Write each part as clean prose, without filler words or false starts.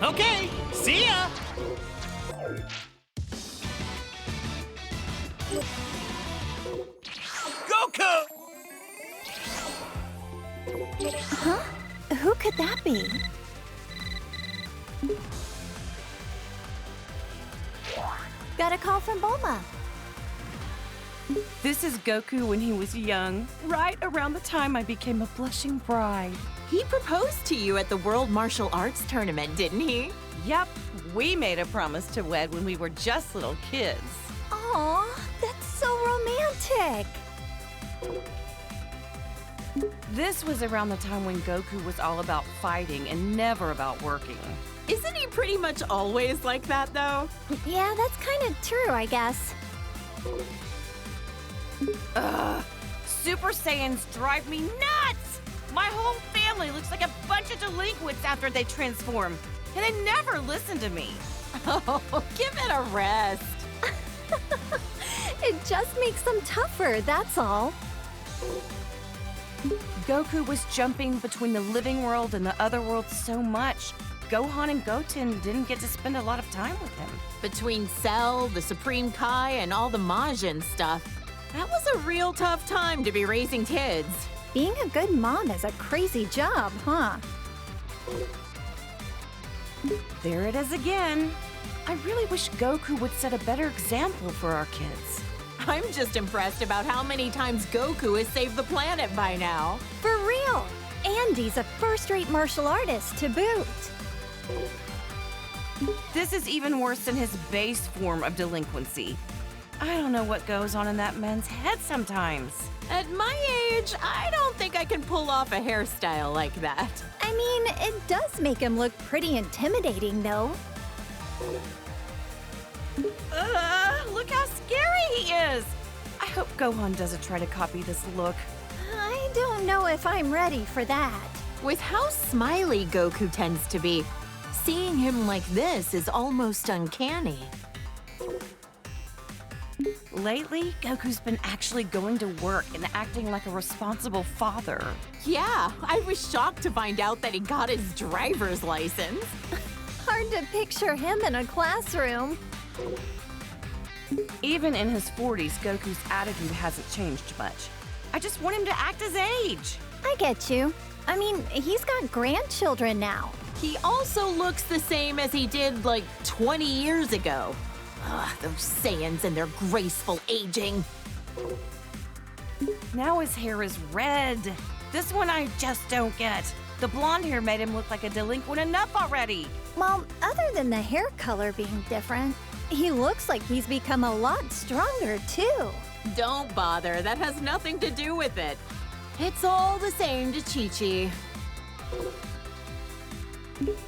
Okay, see ya! Goku! Huh? Who could that be? Got a call from Bulma. This is Goku when he was young, right around the time I became a blushing bride. He proposed to you at the World Martial Arts Tournament, didn't he? Yep, we made a promise to wed when we were just little kids. Aw, that's so romantic. This was around the time when Goku was all about fighting and never about working. Isn't he pretty much always like that, though? Yeah, that's kind of true, I guess. Ugh, Super Saiyans drive me nuts! My whole family looks like a bunch of delinquents after they transform, and they never listen to me. Oh, give it a rest. It just makes them tougher, that's all. Goku was jumping between the living world and the other world so much, Gohan and Goten didn't get to spend a lot of time with him. Between Cell, the Supreme Kai, and all the Majin stuff, that was a real tough time to be raising kids. Being a good mom is a crazy job, huh? There it is again. I really wish Goku would set a better example for our kids. I'm just impressed about how many times Goku has saved the planet by now. For real! And he's a first-rate martial artist to boot. This is even worse than his base form of delinquency. I don't know what goes on in that man's head sometimes. At my age, I don't think I can pull off a hairstyle like that. I mean, it does make him look pretty intimidating, though. Look how scary he is! I hope Gohan doesn't try to copy this look. I don't know if I'm ready for that. With how smiley Goku tends to be, seeing him like this is almost uncanny. Lately, Goku's been actually going to work and acting like a responsible father. Yeah, I was shocked to find out that he got his driver's license. Hard to picture him in a classroom. Even in his 40s, Goku's attitude hasn't changed much. I just want him to act his age. I get you. I mean, he's got grandchildren now. He also looks the same as he did like 20 years ago. Ugh, those Saiyans and their graceful aging. Now his hair is red. This one I just don't get. The blonde hair made him look like a delinquent enough already. Well, other than the hair color being different, he looks like he's become a lot stronger, too. Don't bother, that has nothing to do with it. It's all the same to Chi-Chi.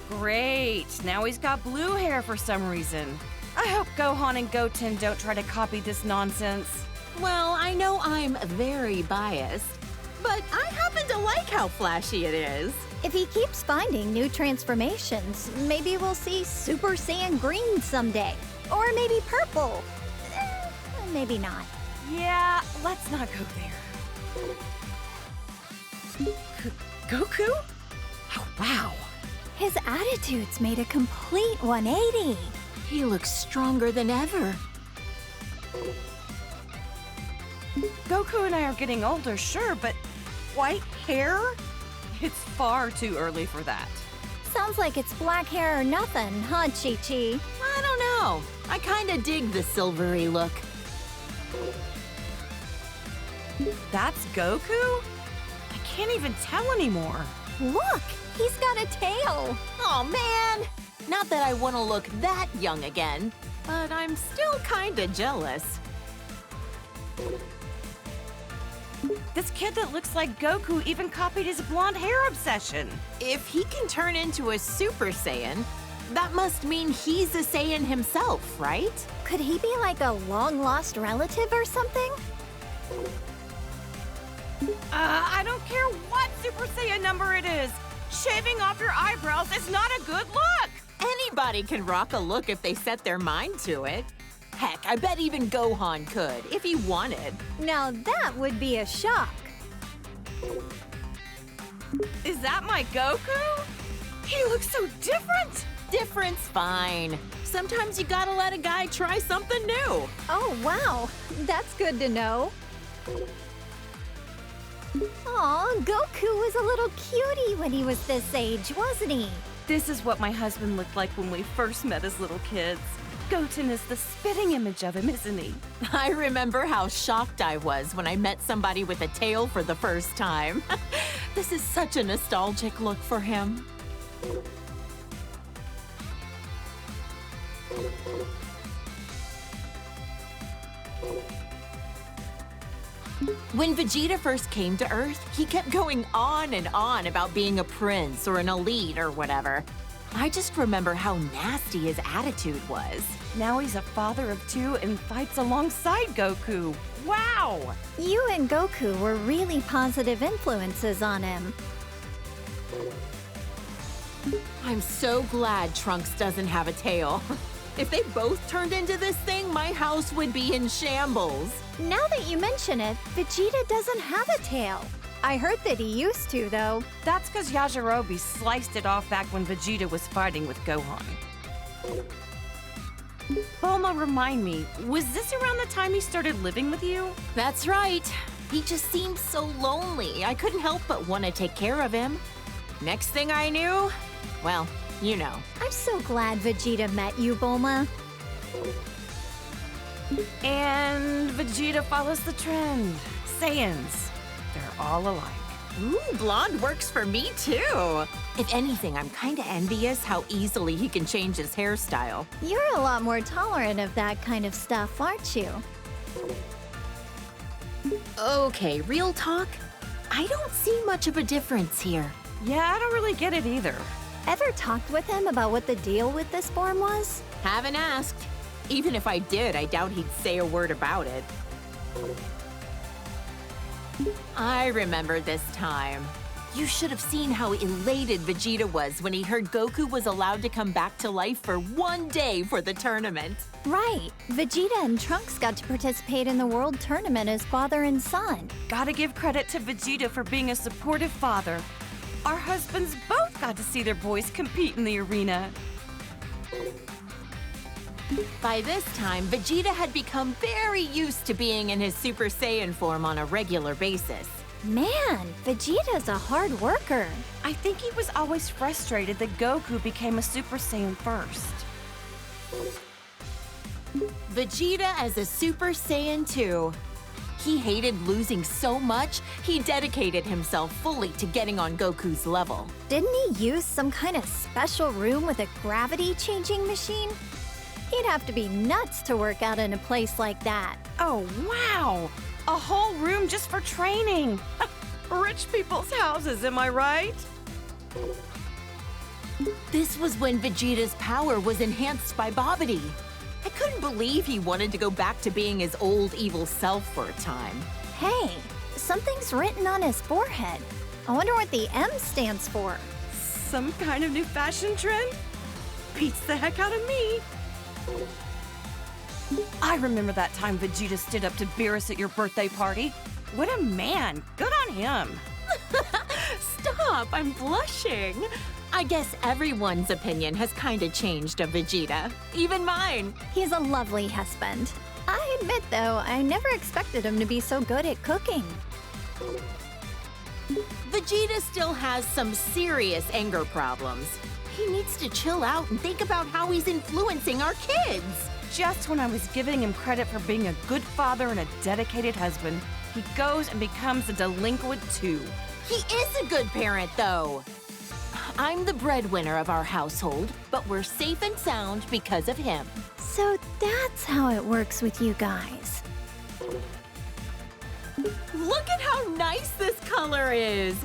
Great, now he's got blue hair for some reason. I hope Gohan and Goten don't try to copy this nonsense. Well, I know I'm very biased, but I happen to like how flashy it is. If he keeps finding new transformations, maybe we'll see Super Saiyan Green someday. Or maybe purple. Maybe not. Yeah, let's not go there. Goku? Oh, wow. His attitude's made a complete 180. He looks stronger than ever. Goku and I are getting older, sure, but white hair? It's far too early for that. Sounds like it's black hair or nothing, huh, Chi-Chi? I don't know. I kinda dig the silvery look. That's Goku? I can't even tell anymore. Look, he's got a tail. Oh man! Not that I want to look that young again, but I'm still kinda jealous. This kid that looks like Goku even copied his blonde hair obsession. If he can turn into a Super Saiyan, that must mean he's a Saiyan himself, right? Could he be like a long-lost relative or something? I don't care what Super Saiyan number it is. Shaving off your eyebrows is not a good look. Anybody can rock a look if they set their mind to it. Heck, I bet even Gohan could, if he wanted. Now that would be a shock. Is that my Goku? He looks so different. Different's fine. Sometimes you gotta let a guy try something new. Oh, wow. That's good to know. Aw, Goku was a little cutie when he was this age, wasn't he? This is what my husband looked like when we first met as little kids. Goten is the spitting image of him, isn't he? I remember how shocked I was when I met somebody with a tail for the first time. This is such a nostalgic look for him. When Vegeta first came to Earth, he kept going on and on about being a prince or an elite or whatever. I just remember how nasty his attitude was. Now he's a father of two and fights alongside Goku. Wow! You and Goku were really positive influences on him. I'm so glad Trunks doesn't have a tail. If they both turned into this thing, my house would be in shambles. Now that you mention it, Vegeta doesn't have a tail. I heard that he used to, though. That's because Yajirobe sliced it off back when Vegeta was fighting with Gohan. Bulma, remind me, was this around the time he started living with you? That's right. He just seemed so lonely. I couldn't help but want to take care of him. Next thing I knew, well, you know. I'm so glad Vegeta met you, Bulma. And Vegeta follows the trend. Saiyans, they're all alike. Ooh, blonde works for me too. If anything, I'm kind of envious how easily he can change his hairstyle. You're a lot more tolerant of that kind of stuff, aren't you? Okay, real talk. I don't see much of a difference here. Yeah, I don't really get it either. Ever talked with him about what the deal with this form was? Haven't asked. Even if I did, I doubt he'd say a word about it. I remember this time. You should have seen how elated Vegeta was when he heard Goku was allowed to come back to life for one day for the tournament. Right. Vegeta and Trunks got to participate in the World Tournament as father and son. Gotta give credit to Vegeta for being a supportive father. Our husbands both got to see their boys compete in the arena. By this time, Vegeta had become very used to being in his Super Saiyan form on a regular basis. Man, Vegeta's a hard worker. I think he was always frustrated that Goku became a Super Saiyan first. Vegeta as a Super Saiyan 2. He hated losing so much, he dedicated himself fully to getting on Goku's level. Didn't he use some kind of special room with a gravity-changing machine? He'd have to be nuts to work out in a place like that. Oh, wow! A whole room just for training! Rich people's houses, am I right? This was when Vegeta's power was enhanced by Babidi. I couldn't believe he wanted to go back to being his old evil self for a time. Hey, something's written on his forehead. I wonder what the M stands for. Some kind of new fashion trend? Beats the heck out of me! I remember that time Vegeta stood up to Beerus at your birthday party. What a man! Good on him! Stop, I'm blushing. I guess everyone's opinion has kind of changed of Vegeta, even mine. He's a lovely husband. I admit, though, I never expected him to be so good at cooking. Vegeta still has some serious anger problems. He needs to chill out and think about how he's influencing our kids. Just when I was giving him credit for being a good father and a dedicated husband, he goes and becomes a delinquent too. He is a good parent, though. I'm the breadwinner of our household, but we're safe and sound because of him. So that's how it works with you guys. Look at how nice this color is.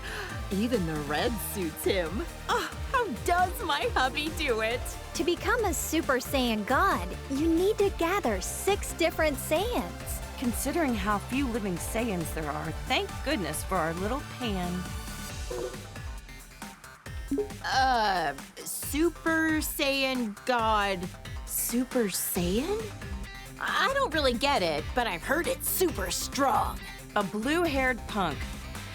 Even the red suits him. Oh, how does my hubby do it? To become a Super Saiyan God, you need to gather 6 different Saiyans. Considering how few living Saiyans there are, thank goodness for our little Pan. Super Saiyan God. Super Saiyan? I don't really get it, but I've heard it's super strong. A blue-haired punk.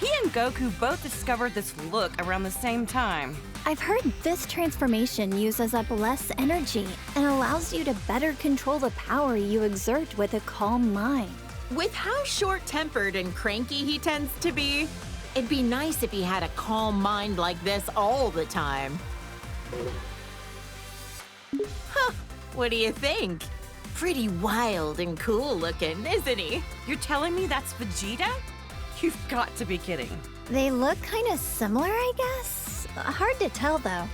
He and Goku both discovered this look around the same time. I've heard this transformation uses up less energy and allows you to better control the power you exert with a calm mind. With how short-tempered and cranky he tends to be, it'd be nice if he had a calm mind like this all the time. Huh, what do you think? Pretty wild and cool looking, isn't he? You're telling me that's Vegeta? You've got to be kidding. They look kind of similar, I guess. Hard to tell, though.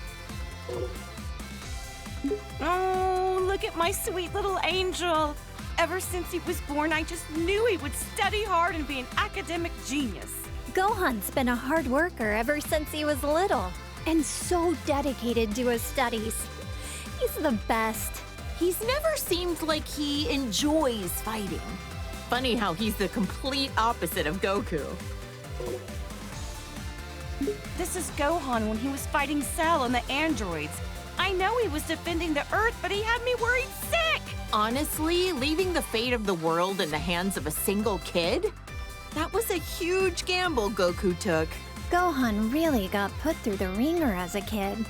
Oh, look at my sweet little angel. Ever since he was born, I just knew he would study hard and be an academic genius. Gohan's been a hard worker ever since he was little, and so dedicated to his studies. He's the best. He's never seemed like he enjoys fighting. Funny how he's the complete opposite of Goku. This is Gohan when he was fighting Cell and the androids. I know he was defending the Earth, but he had me worried sick! Honestly, leaving the fate of the world in the hands of a single kid? That was a huge gamble Goku took. Gohan really got put through the ringer as a kid.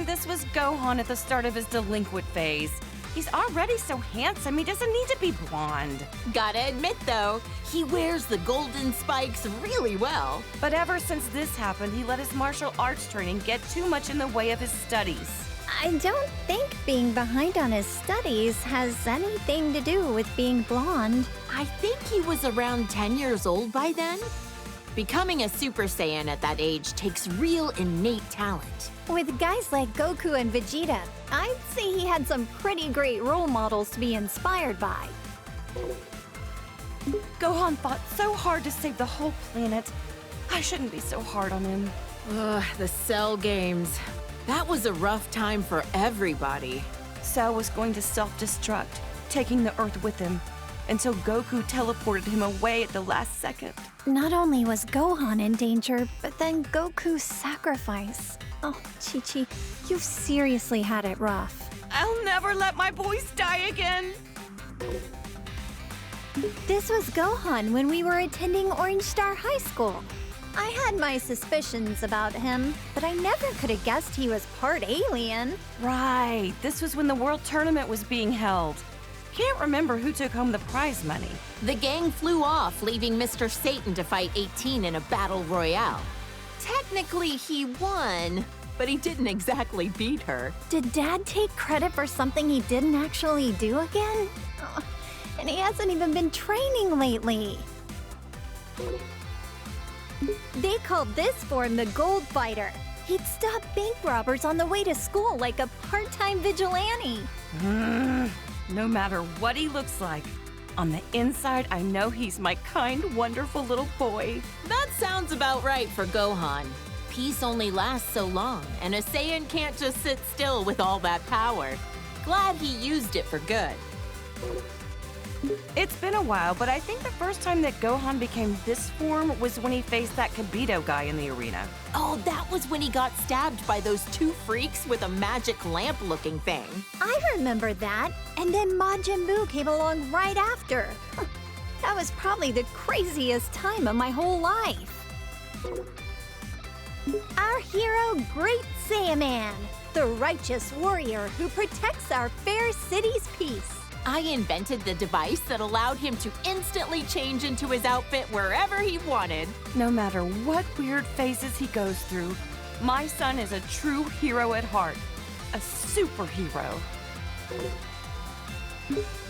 This was Gohan at the start of his delinquent phase. He's already so handsome, he doesn't need to be blonde. Gotta admit, though, he wears the golden spikes really well. But ever since this happened, he let his martial arts training get too much in the way of his studies. I don't think being behind on his studies has anything to do with being blonde. I think he was around 10 years old by then. Becoming a Super Saiyan at that age takes real innate talent. With guys like Goku and Vegeta, I'd say he had some pretty great role models to be inspired by. Gohan fought so hard to save the whole planet. I shouldn't be so hard on him. Ugh, the Cell games. That was a rough time for everybody. Cell was going to self-destruct, taking the Earth with him, until Goku teleported him away at the last second. Not only was Gohan in danger, but then Goku's sacrifice. Oh, Chi-Chi, you've seriously had it rough. I'll never let my boys die again. This was Gohan when we were attending Orange Star High School. I had my suspicions about him, but I never could have guessed he was part alien. Right, this was when the World Tournament was being held. Can't remember who took home the prize money. The gang flew off, leaving Mr. Satan to fight 18 in a battle royale. Technically, he won, but he didn't exactly beat her. Did Dad take credit for something he didn't actually do again? Oh, and he hasn't even been training lately. They called this form the Gold Fighter. He'd stop bank robbers on the way to school like a part-time vigilante. No matter what he looks like, on the inside, I know he's my kind, wonderful little boy. That sounds about right for Gohan. Peace only lasts so long, and a Saiyan can't just sit still with all that power. Glad he used it for good. It's been a while, but I think the first time that Gohan became this form was when he faced that Kibito guy in the arena. Oh, that was when he got stabbed by those two freaks with a magic lamp-looking thing. I remember that, and then Majin Buu came along right after. That was probably the craziest time of my whole life. Our hero, Great Saiyaman, the righteous warrior who protects our fair city's peace. I invented the device that allowed him to instantly change into his outfit wherever he wanted. No matter what weird phases he goes through, my son is a true hero at heart. A superhero.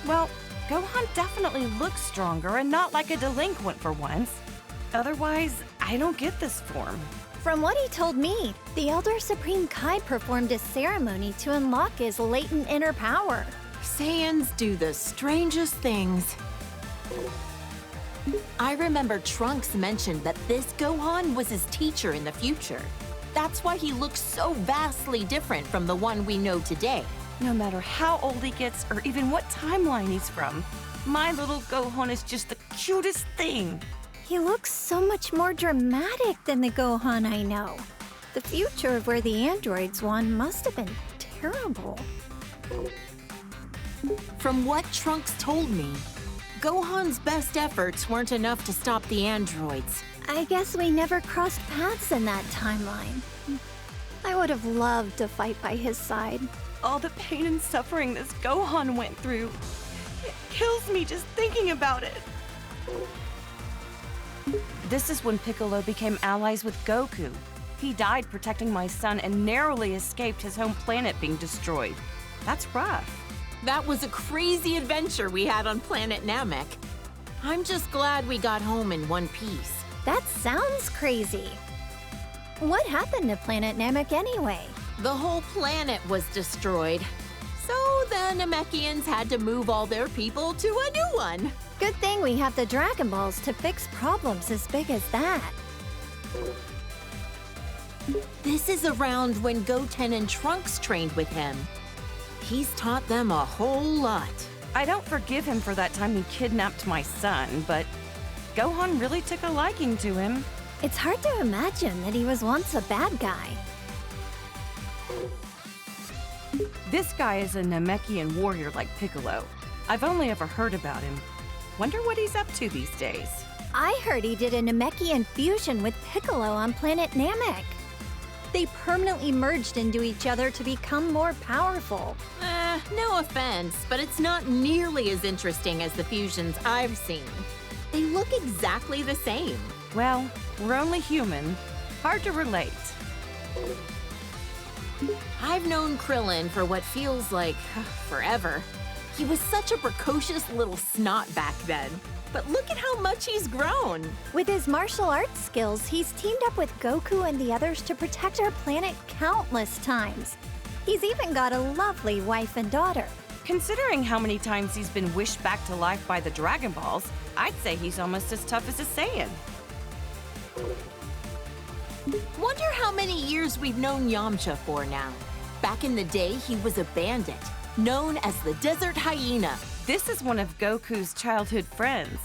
Well, Gohan definitely looks stronger and not like a delinquent for once. Otherwise, I don't get this form. From what he told me, the Elder Supreme Kai performed a ceremony to unlock his latent inner power. Saiyans do the strangest things. I remember Trunks mentioned that this Gohan was his teacher in the future. That's why he looks so vastly different from the one we know today. No matter how old he gets or even what timeline he's from, my little Gohan is just the cutest thing. He looks so much more dramatic than the Gohan I know. The future of where the androids won must have been terrible. From what Trunks told me, Gohan's best efforts weren't enough to stop the androids. I guess we never crossed paths in that timeline. I would have loved to fight by his side. All the pain and suffering this Gohan went through. It kills me just thinking about it. This is when Piccolo became allies with Goku. He died protecting my son and narrowly escaped his home planet being destroyed. That's rough. That was a crazy adventure we had on planet Namek. I'm just glad we got home in one piece. That sounds crazy. What happened to Planet Namek anyway? The whole planet was destroyed. So the Namekians had to move all their people to a new one. Good thing we have the Dragon Balls to fix problems as big as that. This is around when Goten and Trunks trained with him. He's taught them a whole lot. I don't forgive him for that time he kidnapped my son, but Gohan really took a liking to him. It's hard to imagine that he was once a bad guy. This guy is a Namekian warrior like Piccolo. I've only ever heard about him. Wonder what he's up to these days. I heard he did a Namekian fusion with Piccolo on planet Namek. They permanently merged into each other to become more powerful. No offense, but it's not nearly as interesting as the fusions I've seen. They look exactly the same. Well, we're only human. Hard to relate. I've known Krillin for what feels like forever. He was such a precocious little snot back then. But look at how much he's grown. With his martial arts skills, he's teamed up with Goku and the others to protect our planet countless times. He's even got a lovely wife and daughter. Considering how many times he's been wished back to life by the Dragon Balls, I'd say he's almost as tough as a Saiyan. Wonder how many years we've known Yamcha for now. Back in the day, he was a bandit, known as the Desert Hyena. This is one of Goku's childhood friends.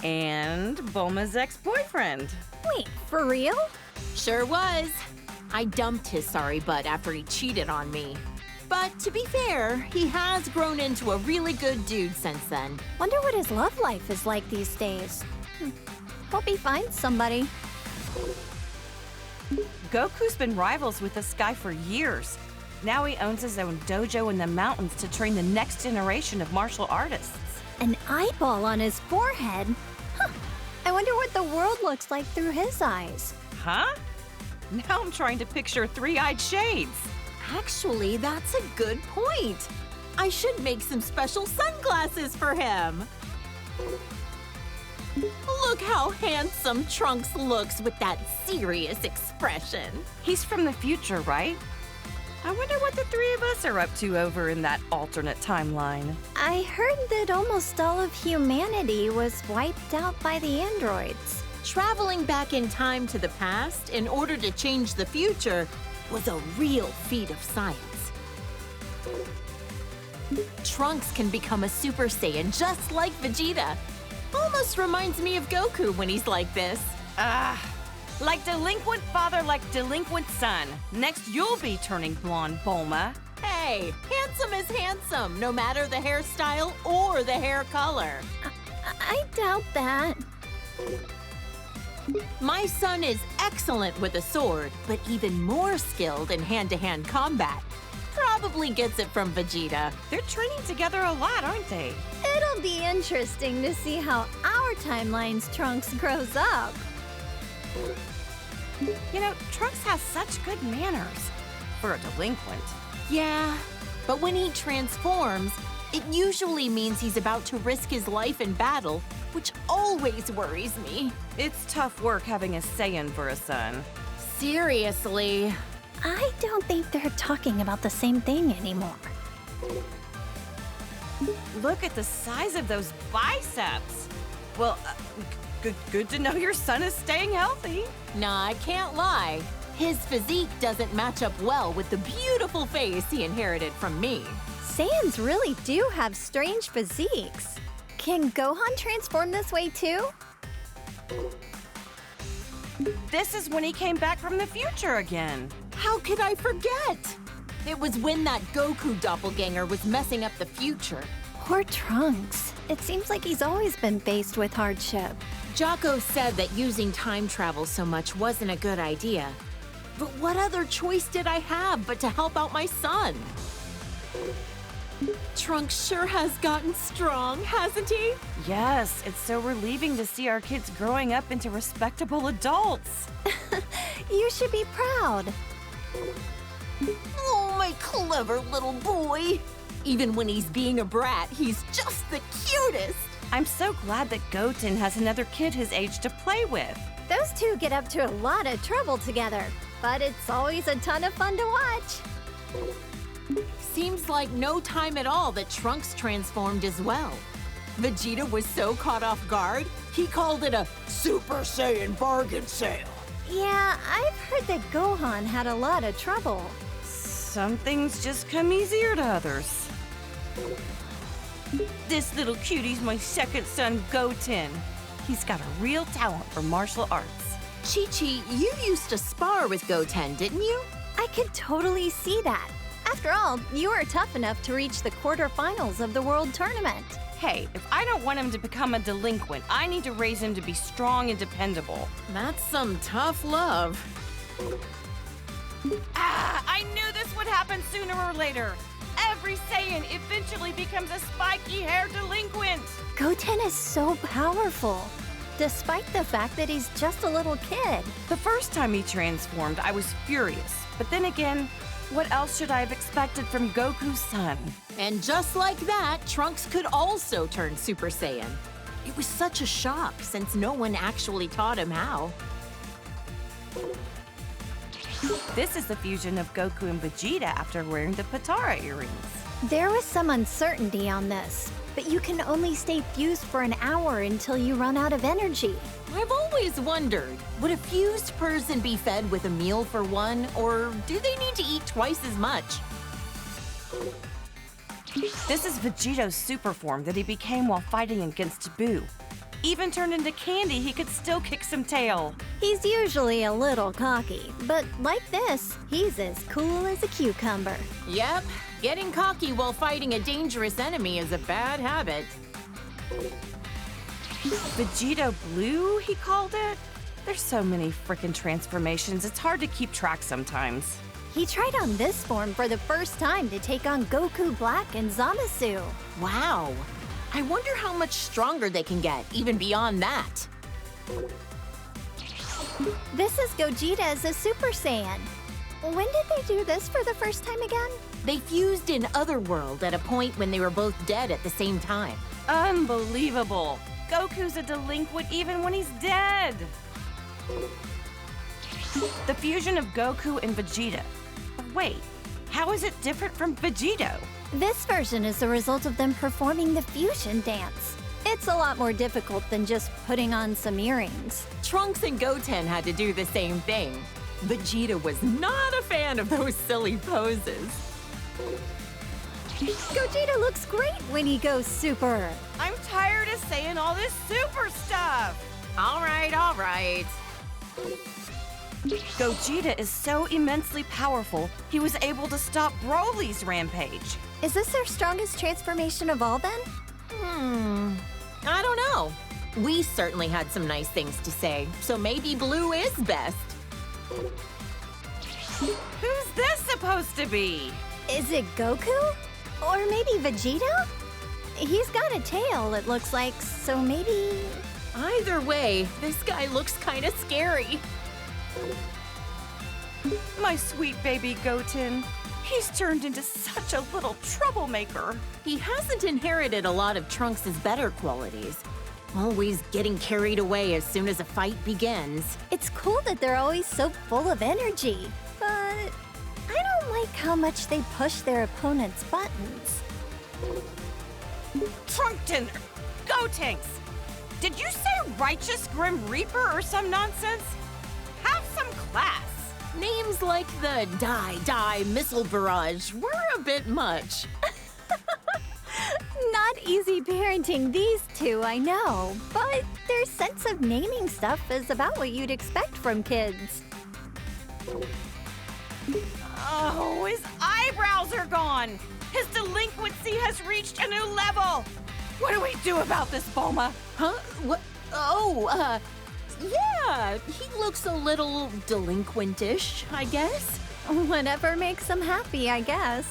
And Bulma's ex-boyfriend. Wait, for real? Sure was. I dumped his sorry butt after he cheated on me. But to be fair, he has grown into a really good dude since then. Wonder what his love life is like these days. Hope he finds somebody. Goku's been rivals with this guy for years. Now he owns his own dojo in the mountains to train the next generation of martial artists. An eyeball on his forehead? Huh. I wonder what the world looks like through his eyes. Huh? Now I'm trying to picture three-eyed shades. Actually, that's a good point. I should make some special sunglasses for him. Look how handsome Trunks looks with that serious expression. He's from the future, right? I wonder what the three of us are up to over in that alternate timeline. I heard that almost all of humanity was wiped out by the androids. Traveling back in time to the past in order to change the future was a real feat of science. Trunks can become a Super Saiyan just like Vegeta. Almost reminds me of Goku when he's like this. Like delinquent father, like delinquent son. Next, you'll be turning blonde, Bulma. Hey, handsome is handsome, no matter the hairstyle or the hair color. I doubt that. My son is excellent with a sword, but even more skilled in hand-to-hand combat. Probably gets it from Vegeta. They're training together a lot, aren't they? It'll be interesting to see how our timeline's Trunks grows up. You know, Trunks has such good manners for a delinquent. Yeah, but when he transforms, it usually means he's about to risk his life in battle, which always worries me. It's tough work having a Saiyan for a son. Seriously. I don't think they're talking about the same thing anymore. Look at the size of those biceps. Well, good to know your son is staying healthy. Nah, I can't lie. His physique doesn't match up well with the beautiful face he inherited from me. Saiyans really do have strange physiques. Can Gohan transform this way too? This is when he came back from the future again. How could I forget? It was when that Goku doppelganger was messing up the future. Poor Trunks. It seems like he's always been faced with hardship. Jocko said that using time travel so much wasn't a good idea. But what other choice did I have but to help out my son? Trunks sure has gotten strong, hasn't he? Yes, it's so relieving to see our kids growing up into respectable adults. You should be proud. Oh, my clever little boy. Even when he's being a brat, he's just the cutest. I'm so glad that Goten has another kid his age to play with. Those two get up to a lot of trouble together, but it's always a ton of fun to watch. Seems like no time at all that Trunks transformed as well. Vegeta was so caught off guard, he called it a Super Saiyan bargain sale. Yeah, I've heard that Gohan had a lot of trouble. Some things just come easier to others. This little cutie's my second son, Goten. He's got a real talent for martial arts. Chi-Chi, you used to spar with Goten, didn't you? I could totally see that. After all, you were tough enough to reach the quarterfinals of the World Tournament. Hey, if I don't want him to become a delinquent, I need to raise him to be strong and dependable. That's some tough love. I knew this would happen sooner or later. Every Saiyan eventually becomes a spiky-haired delinquent. Goten is so powerful, despite the fact that he's just a little kid. The first time he transformed, I was furious. But then again, what else should I have expected from Goku's son? And just like that, Trunks could also turn Super Saiyan. It was such a shock since no one actually taught him how. This is the fusion of Goku and Vegeta after wearing the Patara earrings. There was some uncertainty on this, but you can only stay fused for an hour until you run out of energy. I've always wondered, would a fused person be fed with a meal for one, or do they need to eat twice as much? This is Vegito's super form that he became while fighting against Buu. Even turned into candy, he could still kick some tail. He's usually a little cocky, but like this, he's as cool as a cucumber. Yep, getting cocky while fighting a dangerous enemy is a bad habit. Vegito Blue, he called it? There's so many frickin' transformations, it's hard to keep track sometimes. He tried on this form for the first time to take on Goku Black and Zamasu. Wow. I wonder how much stronger they can get, even beyond that. This is Gogeta as a Super Saiyan. When did they do this for the first time again? They fused in Otherworld at a point when they were both dead at the same time. Unbelievable! Goku's a delinquent even when he's dead! The fusion of Goku and Vegeta. Wait, how is it different from Vegito? This version is the result of them performing the fusion dance. It's a lot more difficult than just putting on some earrings. Trunks and Goten had to do the same thing. Vegeta was not a fan of those silly poses. Gogeta looks great when he goes super. I'm tired of saying all this super stuff! All right. Gogeta is so immensely powerful, he was able to stop Broly's rampage. Is this their strongest transformation of all then? I don't know. We certainly had some nice things to say, so maybe Blue is best. Who's this supposed to be? Is it Goku? Or maybe Vegeta? He's got a tail, it looks like, so maybe... Either way, this guy looks kind of scary. My sweet baby Goten. He's turned into such a little troublemaker. He hasn't inherited a lot of Trunks' better qualities. Always getting carried away as soon as a fight begins. It's cool that they're always so full of energy, but I don't like how much they push their opponent's buttons. Trunkton! Gotenks! Did you say Righteous Grim Reaper or some nonsense? Have some class! Names like the Die Missile Barrage were a bit much. Not easy parenting these two, I know, but their sense of naming stuff is about what you'd expect from kids. Oh, his eyebrows are gone! His delinquency has reached a new level! What do we do about this, Bulma? Huh? What? Oh, yeah, he looks a little delinquentish, I guess. Whatever makes him happy, I guess.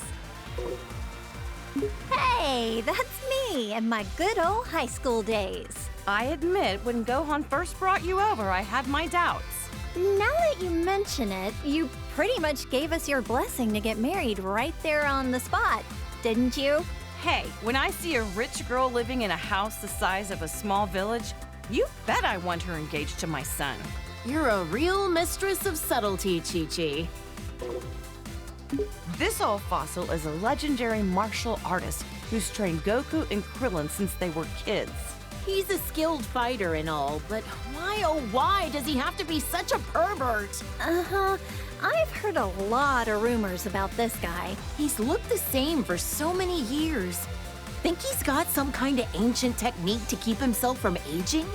Hey, that's me in my good old high school days. I admit, when Gohan first brought you over, I had my doubts. Now that you mention it, you pretty much gave us your blessing to get married right there on the spot, didn't you? Hey, when I see a rich girl living in a house the size of a small village, you bet I want her engaged to my son. You're a real mistress of subtlety, Chi-Chi. This old fossil is a legendary martial artist who's trained Goku and Krillin since they were kids. He's a skilled fighter and all, but why, oh why, does he have to be such a pervert? Uh-huh. I've heard a lot of rumors about this guy. He's looked the same for so many years. Think he's got some kind of ancient technique to keep himself from aging?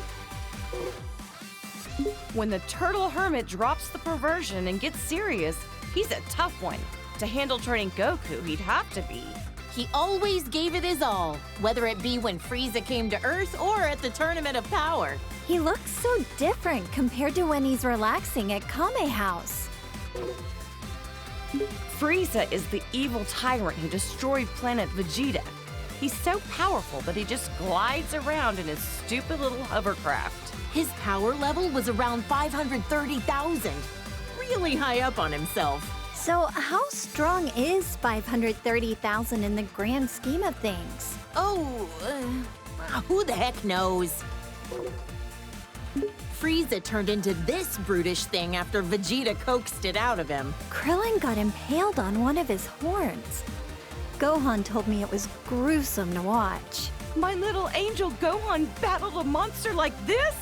When the turtle hermit drops the perversion and gets serious, he's a tough one. To handle training Goku, he'd have to be. He always gave it his all, whether it be when Frieza came to Earth or at the Tournament of Power. He looks so different compared to when he's relaxing at Kame House. Frieza is the evil tyrant who destroyed planet Vegeta. He's so powerful that he just glides around in his stupid little hovercraft. His power level was around 530,000. Really high up on himself. So how strong is 530,000 in the grand scheme of things? Oh, who the heck knows? Frieza turned into this brutish thing after Vegeta coaxed it out of him. Krillin got impaled on one of his horns. Gohan told me it was gruesome to watch. My little angel Gohan battled a monster like this?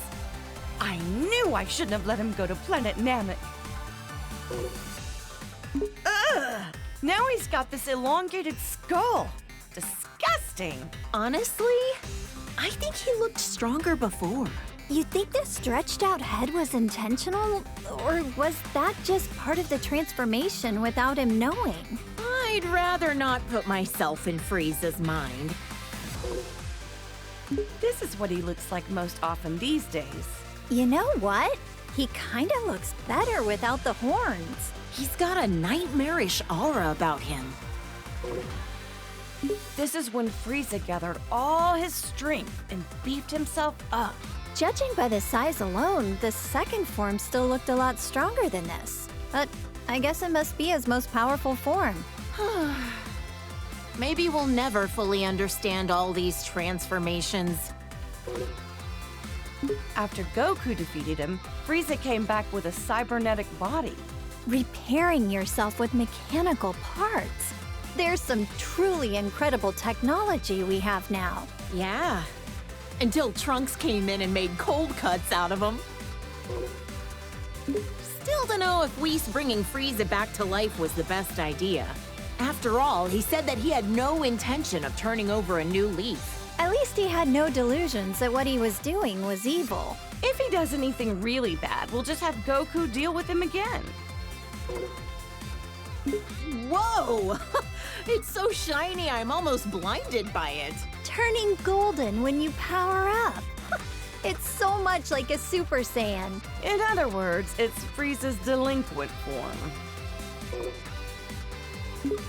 I knew I shouldn't have let him go to planet Namek. Ugh! Now he's got this elongated skull. Disgusting. Honestly, I think he looked stronger before. You think the stretched out head was intentional? Or was that just part of the transformation without him knowing? I'd rather not put myself in Frieza's mind. This is what he looks like most often these days. You know what? He kinda looks better without the horns. He's got a nightmarish aura about him. This is when Frieza gathered all his strength and beefed himself up. Judging by the size alone, the second form still looked a lot stronger than this. But I guess it must be his most powerful form. Maybe we'll never fully understand all these transformations. After Goku defeated him, Frieza came back with a cybernetic body. Repairing yourself with mechanical parts. There's some truly incredible technology we have now. Yeah, until Trunks came in and made cold cuts out of him. Still don't know if Whis bringing Frieza back to life was the best idea. After all, he said that he had no intention of turning over a new leaf. At least he had no delusions that what he was doing was evil. If he does anything really bad, we'll just have Goku deal with him again. Whoa! It's so shiny, I'm almost blinded by it. Turning golden when you power up. It's so much like a Super Saiyan. In other words, it's Frieza's delinquent form.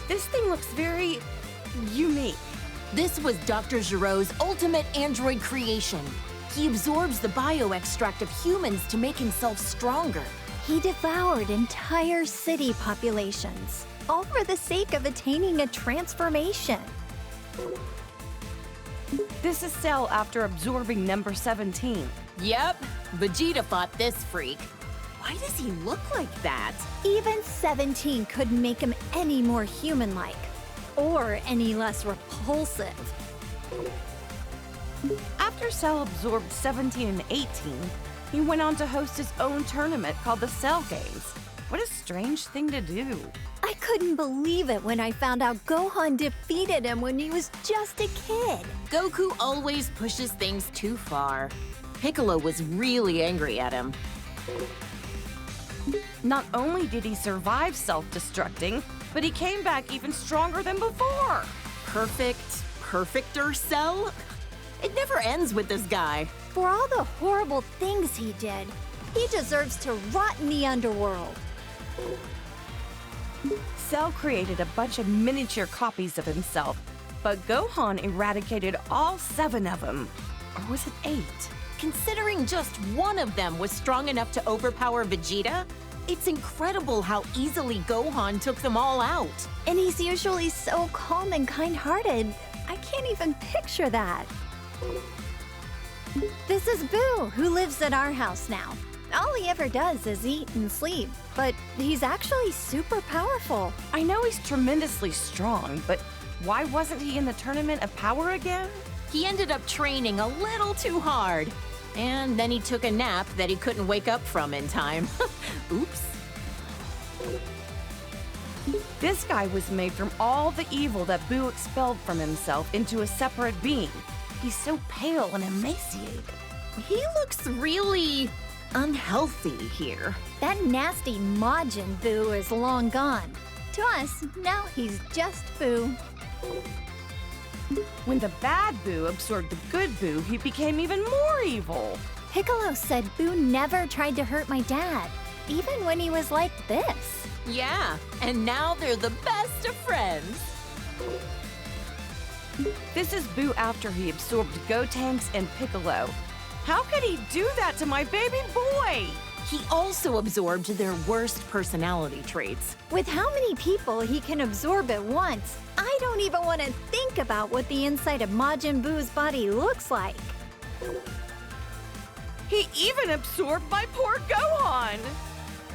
This thing looks very unique. This was Dr. Gero's ultimate android creation. He absorbs the bioextract of humans to make himself stronger. He devoured entire city populations, all for the sake of attaining a transformation. This is Cell after absorbing number 17. Yep, Vegeta fought this freak. Why does he look like that? Even 17 couldn't make him any more human-like, or any less repulsive. After Cell absorbed 17 and 18, he went on to host his own tournament called the Cell Games. What a strange thing to do. I couldn't believe it when I found out Gohan defeated him when he was just a kid. Goku always pushes things too far. Piccolo was really angry at him. Not only did he survive self-destructing, but he came back even stronger than before. Perfecter Cell? It never ends with this guy. For all the horrible things he did, he deserves to rot in the underworld. Cell created a bunch of miniature copies of himself, but Gohan eradicated all 7 of them. Or was it 8? Considering just one of them was strong enough to overpower Vegeta, it's incredible how easily Gohan took them all out. And he's usually so calm and kind-hearted. I can't even picture that. This is Buu, who lives at our house now. All he ever does is eat and sleep, but he's actually super powerful. I know he's tremendously strong, but why wasn't he in the Tournament of Power again? He ended up training a little too hard. And then he took a nap that he couldn't wake up from in time. Oops. This guy was made from all the evil that Buu expelled from himself into a separate being. He's so pale and emaciated. He looks really unhealthy here. That nasty Majin Buu is long gone. To us, now he's just Buu. When the bad Buu absorbed the good Buu, he became even more evil. Piccolo said Buu never tried to hurt my dad, even when he was like this. Yeah, and now they're the best of friends. This is Buu after he absorbed Gotenks and Piccolo. How could he do that to my baby boy? He also absorbed their worst personality traits. With how many people he can absorb at once, I don't even want to think about what the inside of Majin Buu's body looks like. He even absorbed my poor Gohan!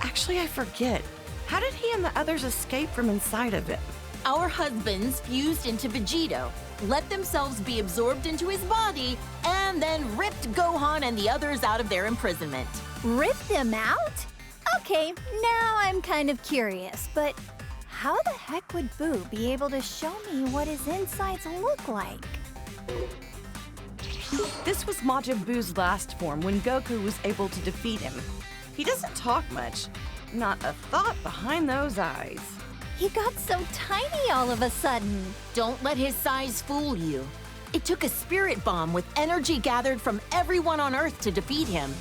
Actually, I forget. How did he and the others escape from inside of him? Our husbands fused into Vegito, let themselves be absorbed into his body, and then ripped Gohan and the others out of their imprisonment. Rip them out? Okay, now I'm kind of curious, but how the heck would Buu be able to show me what his insides look like? This was Majin Buu's last form when Goku was able to defeat him. He doesn't talk much. Not a thought behind those eyes. He got so tiny all of a sudden. Don't let his size fool you. It took a spirit bomb with energy gathered from everyone on Earth to defeat him.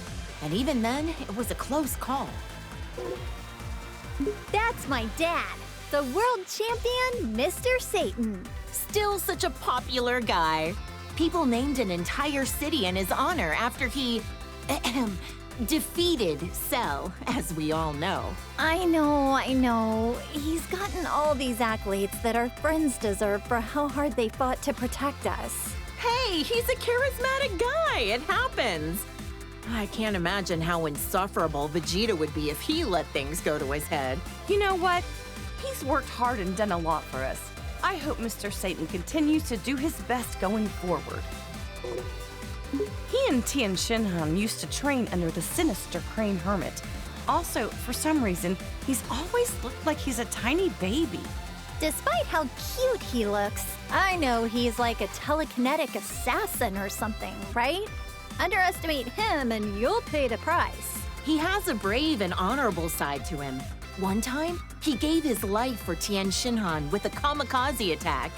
And even then, it was a close call. That's my dad, the world champion, Mr. Satan. Still such a popular guy. People named an entire city in his honor after he defeated Cell, as we all know. I know. He's gotten all these accolades that our friends deserve for how hard they fought to protect us. Hey, he's a charismatic guy. It happens. I can't imagine how insufferable Vegeta would be if he let things go to his head. You know what? He's worked hard and done a lot for us. I hope Mr. Satan continues to do his best going forward. He and Syn Shenron used to train under the sinister Crane Hermit. Also, for some reason, he's always looked like he's a tiny baby. Despite how cute he looks, I know he's like a telekinetic assassin or something, right? Underestimate him and you'll pay the price. He has a brave and honorable side to him. One time, he gave his life for Tien Shinhan with a kamikaze attack.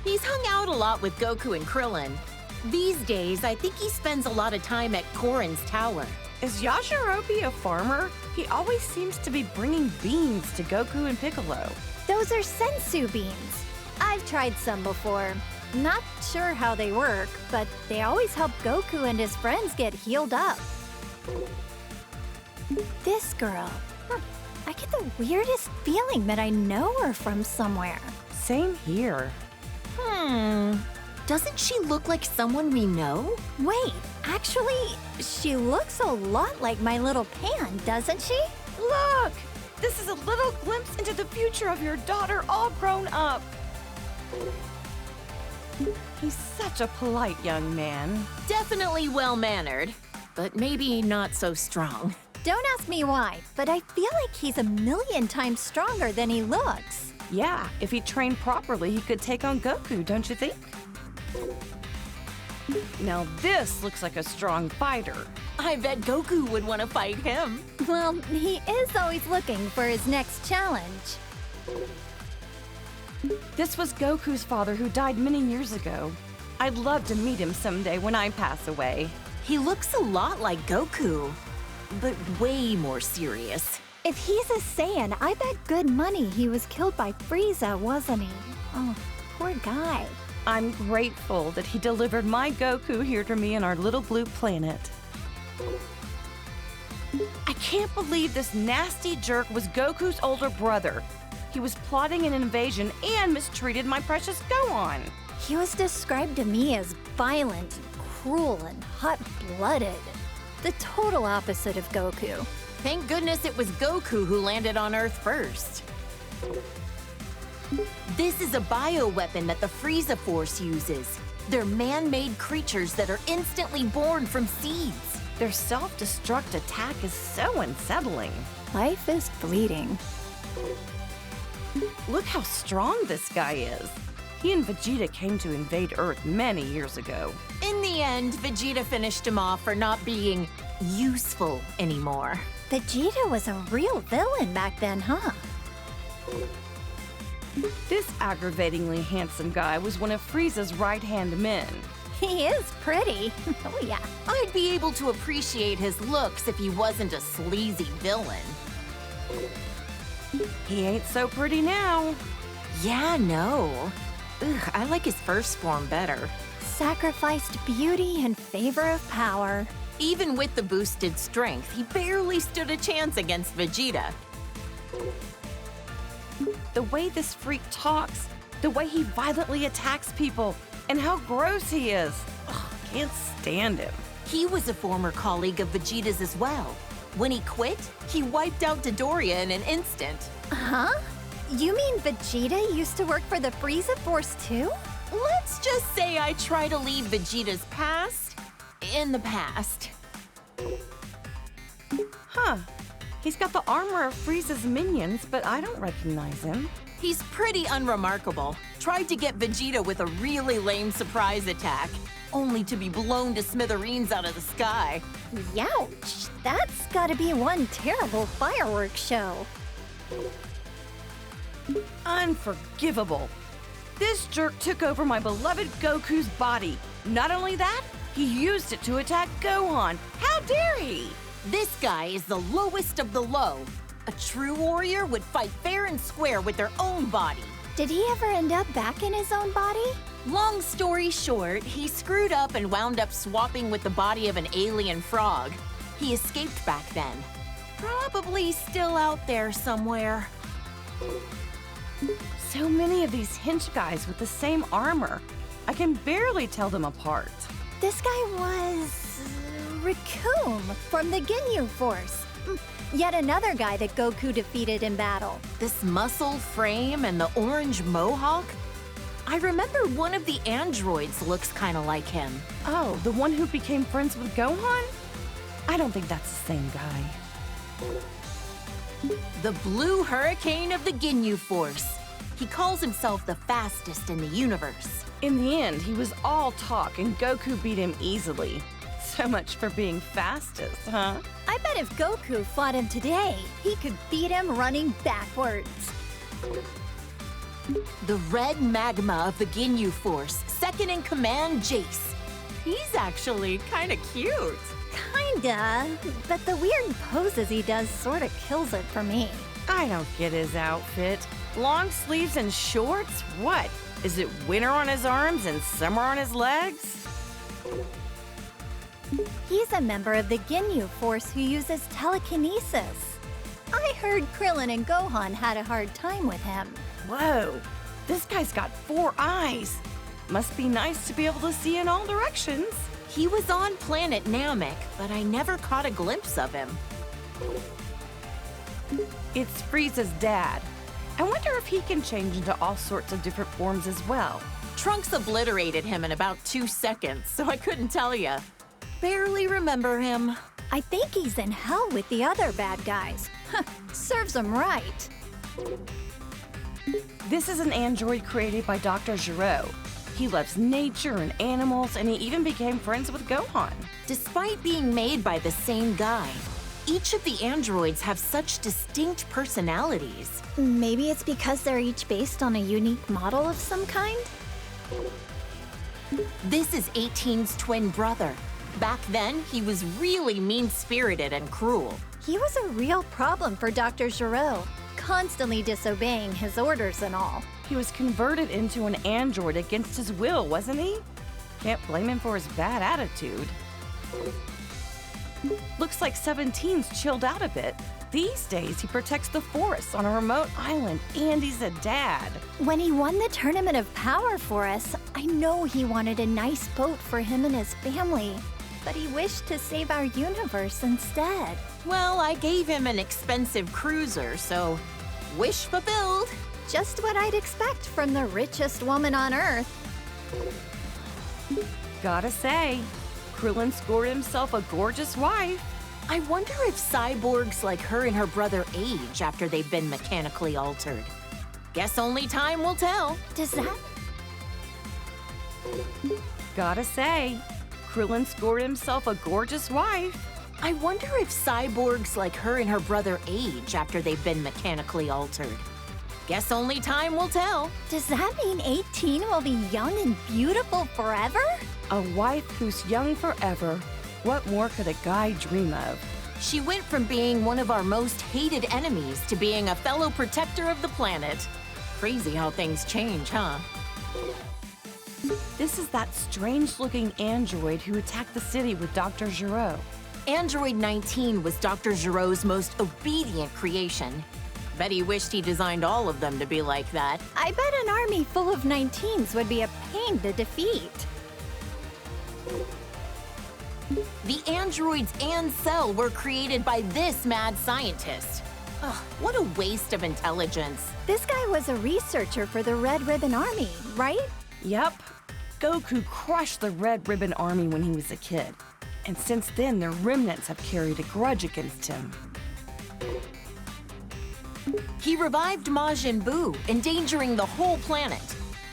He's hung out a lot with Goku and Krillin. These days, I think he spends a lot of time at Korin's tower. Is Yajirobe a farmer? He always seems to be bringing beans to Goku and Piccolo. Those are sensu beans. I've tried some before. Not sure how they work, but they always help Goku and his friends get healed up. This girl, I get the weirdest feeling that I know her from somewhere. Same here. Doesn't she look like someone we know? Wait, actually, she looks a lot like my little Pan, doesn't she? Look! This is a little glimpse into the future of your daughter all grown up. He's such a polite young man. Definitely well-mannered, but maybe not so strong. Don't ask me why, but I feel like he's a million times stronger than he looks. Yeah, if he trained properly, he could take on Goku, don't you think? Now this looks like a strong fighter. I bet Goku would want to fight him. Well, he is always looking for his next challenge. This was Goku's father who died many years ago. I'd love to meet him someday when I pass away. He looks a lot like Goku, but way more serious. If he's a Saiyan, I bet good money he was killed by Frieza, wasn't he? Oh, poor guy. I'm grateful that he delivered my Goku here to me on our little blue planet. I can't believe this nasty jerk was Goku's older brother. He was plotting an invasion and mistreated my precious Gohan. He was described to me as violent, cruel, and hot-blooded. The total opposite of Goku. Thank goodness it was Goku who landed on Earth first. This is a bioweapon that the Frieza Force uses. They're man-made creatures that are instantly born from seeds. Their self-destruct attack is so unsettling. Life is fleeting. Look how strong this guy is. He and Vegeta came to invade Earth many years ago. In the end, Vegeta finished him off for not being useful anymore. Vegeta was a real villain back then, huh? This aggravatingly handsome guy was one of Frieza's right-hand men. He is pretty. Oh, yeah. I'd be able to appreciate his looks if he wasn't a sleazy villain. He ain't so pretty now. Yeah, no. Ugh, I like his first form better. Sacrificed beauty in favor of power. Even with the boosted strength, he barely stood a chance against Vegeta. The way this freak talks, the way he violently attacks people, and how gross he is. Ugh, can't stand him. He was a former colleague of Vegeta's as well. When he quit, he wiped out Dodoria in an instant. Huh? You mean Vegeta used to work for the Frieza Force too? Let's just say I try to leave Vegeta's past in the past. Huh. He's got the armor of Frieza's minions, but I don't recognize him. He's pretty unremarkable. Tried to get Vegeta with a really lame surprise attack, only to be blown to smithereens out of the sky. Youch! That's gotta be one terrible fireworks show. Unforgivable. This jerk took over my beloved Goku's body. Not only that, he used it to attack Gohan. How dare he? This guy is the lowest of the low. A true warrior would fight fair and square with their own body. Did he ever end up back in his own body? Long story short, he screwed up and wound up swapping with the body of an alien frog. He escaped back then. Probably still out there somewhere. So many of these hench guys with the same armor. I can barely tell them apart. This guy was... Recoome from the Ginyu Force. Yet another guy that Goku defeated in battle. This muscle frame and the orange mohawk? I remember one of the androids looks kind of like him. Oh, the one who became friends with Gohan? I don't think that's the same guy. The Blue Hurricane of the Ginyu Force. He calls himself the fastest in the universe. In the end, he was all talk and Goku beat him easily. So much for being fastest, huh? I bet if Goku fought him today, he could beat him running backwards. The red magma of the Ginyu Force, second in command, Jeice. He's actually kind of cute. Kinda, but the weird poses he does sorta kills it for me. I don't get his outfit. Long sleeves and shorts? What? Is it winter on his arms and summer on his legs? He's a member of the Ginyu Force who uses telekinesis. I heard Krillin and Gohan had a hard time with him. Whoa, this guy's got 4 eyes. Must be nice to be able to see in all directions. He was on planet Namek, but I never caught a glimpse of him. It's Frieza's dad. I wonder if he can change into all sorts of different forms as well. Trunks obliterated him in about 2 seconds, so I couldn't tell ya. Barely remember him. I think he's in hell with the other bad guys. Serves him right. This is an android created by Dr. Gero. He loves nature and animals, and he even became friends with Gohan. Despite being made by the same guy, Each of the androids have such distinct personalities. Maybe it's because they're each based on a unique model of some kind? This is 18's twin brother. Back then, he was really mean-spirited and cruel. He was a real problem for Dr. Gero, constantly disobeying his orders and all. He was converted into an android against his will, wasn't he? Can't blame him for his bad attitude. Looks like 17's chilled out a bit. These days, he protects the forests on a remote island, and he's a dad. When he won the Tournament of Power for us, I know he wanted a nice boat for him and his family, but he wished to save our universe instead. Well, I gave him an expensive cruiser, so wish fulfilled. Just what I'd expect from the richest woman on Earth. Gotta say, Krillin scored himself a gorgeous wife. I wonder if cyborgs like her and her brother age after they've been mechanically altered. Guess only time will tell. Does that... Gotta say, Krillin scored himself a gorgeous wife. I wonder if cyborgs like her and her brother age after they've been mechanically altered. Guess only time will tell. Does that mean 18 will be young and beautiful forever? A wife who's young forever. What more could a guy dream of? She went from being one of our most hated enemies to being a fellow protector of the planet. Crazy how things change, huh? This is that strange-looking android who attacked the city with Dr. Gero. Android 19 was Dr. Gero's most obedient creation. Bet he wished he designed all of them to be like that. I bet an army full of 19s would be a pain to defeat. The androids and Cell were created by this mad scientist. Ugh, what a waste of intelligence. This guy was a researcher for the Red Ribbon Army, right? Yep. Goku crushed the Red Ribbon Army when he was a kid. And since then, their remnants have carried a grudge against him. He revived Majin Buu, endangering the whole planet.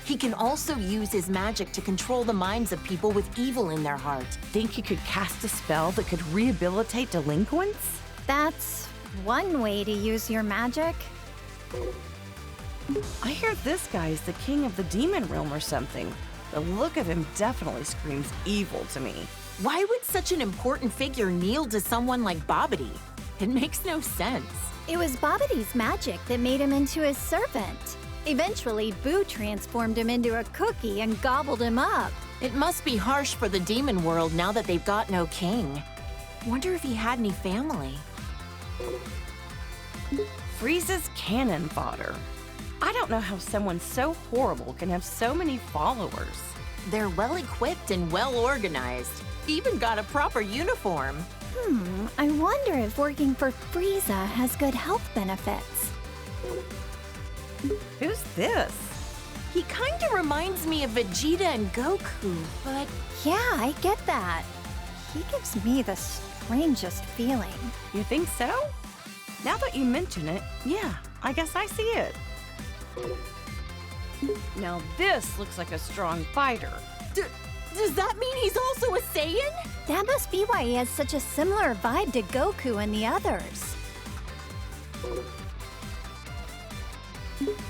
He can also use his magic to control the minds of people with evil in their heart. Think he could cast a spell that could rehabilitate delinquents? That's one way to use your magic. I hear this guy is the king of the demon realm or something. The look of him definitely screams evil to me. Why would such an important figure kneel to someone like Babidi? It makes no sense. It was Babidi's magic that made him into his servant. Eventually, Buu transformed him into a cookie and gobbled him up. It must be harsh for the demon world now that they've got no king. Wonder if he had any family. Frieza's cannon fodder. I don't know how someone so horrible can have so many followers. They're well-equipped and well-organized. Even got a proper uniform. I wonder if working for Frieza has good health benefits. Who's this? He kinda reminds me of Vegeta and Goku, but Yeah, I get that. He gives me the strangest feeling. You think so? Now that you mention it, yeah, I guess I see it. Now this looks like a strong fighter. does that mean he's also a Saiyan? That must be why he has such a similar vibe to Goku and the others.